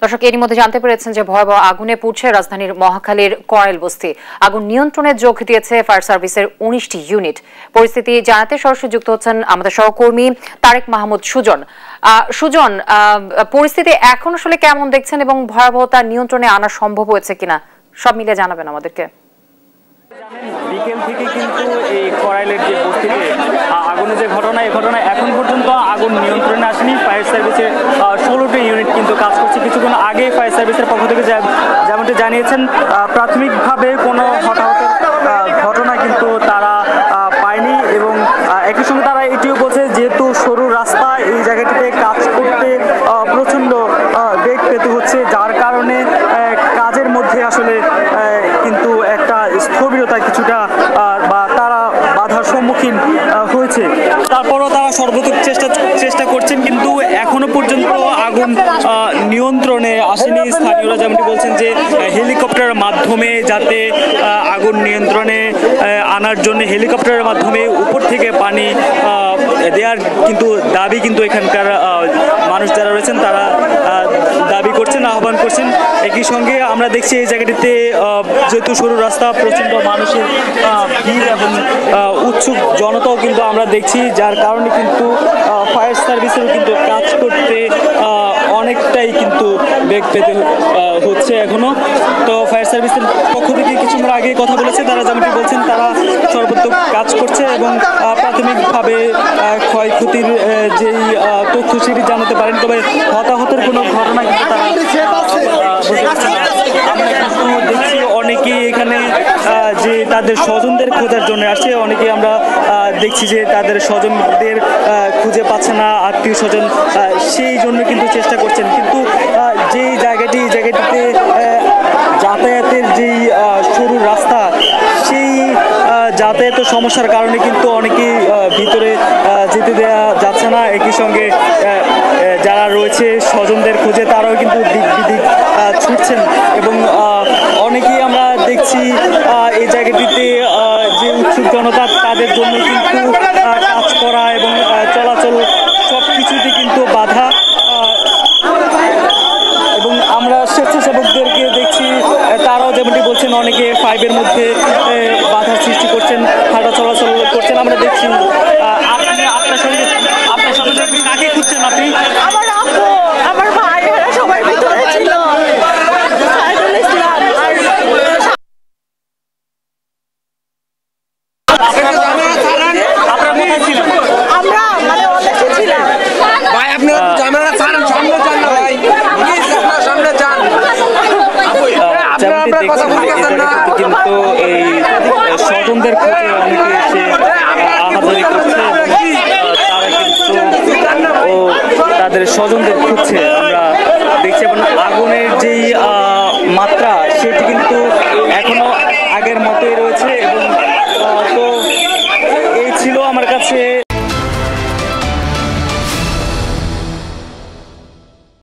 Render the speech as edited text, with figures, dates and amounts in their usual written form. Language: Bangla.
দর্শক এরই মধ্যে জানতে পেরেছেন যে ভয়াবহ আগুনে পুড়ছে রাজধানীর মহাখালীর কয়েল বস্তি। আগুন নিয়ন্ত্রণে যোগ দিয়েছে ফায়ার সার্ভিসের 19টি ইউনিট। পরিস্থিতি জানাতে সরাসরি যুক্ত হচ্ছেন আমাদের সহকর্মী তারেক মাহমুদ সুজন। সুজন, পরিস্থিতি এখন আসলে কেমন দেখছেন এবং ভয়াবহতা নিয়ন্ত্রণে আনা সম্ভব হয়েছে কিনা সব মিলে জানাবেন আমাদেরকে। বিকেল থেকে কিন্তু এই করাইলের যে বস্তিতে আগুনের যে ঘটনা, এই ঘটনা এখন পর্যন্ত আগুন নিয়ন্ত্রণে আসেনি। ফায়ার সার্ভিসের 16টি ইউনিট কিন্তু কাজ করছে। কিছুক্ষণ আগে ফায়ার সার্ভিসের পক্ষ থেকে যেমনটি জানিয়েছেন, প্রাথমিকভাবে কোনো হতাহতের ঘটনা কিন্তু তারা পায়নি এবং একই সঙ্গে তারা এটিও বলছে যেহেতু সরু রাস্তা, এই জায়গাটিতে কাজ করতে প্রচণ্ড বেগ পেতে হচ্ছে, যার কারণে কাজের মধ্যে আসলে কিন্তু একটা স্থবিরতা কিছুটা বা তারা বাধার সম্মুখীন হয়েছে। তারপরও তারা সর্বোচ্চ চেষ্টা করছেন, কিন্তু এখনো পর্যন্ত আগুন নিয়ন্ত্রণে আসেনি। স্থানীয়রা যেমনটি বলছেন যে হেলিকপ্টারের মাধ্যমে যাতে আগুন নিয়ন্ত্রণে আনার জন্য হেলিকপ্টারের মাধ্যমে উপর থেকে পানি দেওয়ার কিন্তু দাবি কিন্তু এখানকার মানুষ যারা রয়েছেন তারা দাবি করছেন, আহ্বান করছেন। একই সঙ্গে আমরা দেখছি এই জায়গাটিতে যেহেতু সরু রাস্তা, প্রচণ্ড মানুষের ভিড় এবং উৎসুক জনতাও কিন্তু আমরা দেখছি, যার কারণে কিন্তু ফায়ার সার্ভিসেরও কিন্তু কাজ করতে অনেকটাই কিন্তু বেগ পেতে হচ্ছে এখনো। তো ফায়ার সার্ভিসের পক্ষ থেকে কিছুক্ষণ আগে কথা বলেছে, তারা যেমনটি বলছেন তারা সর্বোত্তম কাজ করছে এবং প্রাথমিকভাবে ক্ষয়ক্ষতির যেই তথ্য সেটি জানাতে পারেন, তবে হতাহতের কোনো ঘটনা কিন্তু তারা আমরা কিন্তু দেখছি অনেকেই এখানে যে তাদের স্বজনদের খোঁজার জন্য আসছে। অনেকেই আমরা দেখছি যে তাদের স্বজনদের খুঁজে পাচ্ছে না, আত্মীয় স্বজন, সেই জন্য কিন্তু চেষ্টা করছেন। কিন্তু যেই জায়গাটিতে যাতায়াতের যেই সরু রাস্তা, সেই যাতায়াতের সমস্যার কারণে কিন্তু অনেকেই ভিতরে যেতে দেওয়া যাচ্ছে না। একই সঙ্গে যারা রয়েছে স্বজনদের খোঁজে তারাও কিন্তু দিক বিদিক ছুটছেন এবং অনেকেই আমরা দেখছি এই জায়গাটিতে যে উৎসুক জনতা, তাদের জন্য কিন্তু কাজ করা এবং চলাচল সব কিছুতে কিন্তু বাধা। এবং আমরা স্বেচ্ছাসেবকদেরকে দেখছি তারাও যেমনটি বলছেন অনেকে পাইপের মধ্যে বাধার সৃষ্টি করছেন, হাঁটা চলাচল করছেন। আমরা দেখছি আপনার সঙ্গে কাকে খুঁজছেন আপনি? আমার ভাই, সবাই ভিতরে ছিল। আমরা মানে অনেকে ছিলাম। ভাই আপনি জানালা ছাড়েন, সামনে যান না ভাই, প্লিজ আপনার সামনে যান। কিন্তু এই স্বজনদের খোঁজে অনেকে এসে আহাজারি করছে, তারা কিন্তু তাদের স্বজনদের খুঁজছে।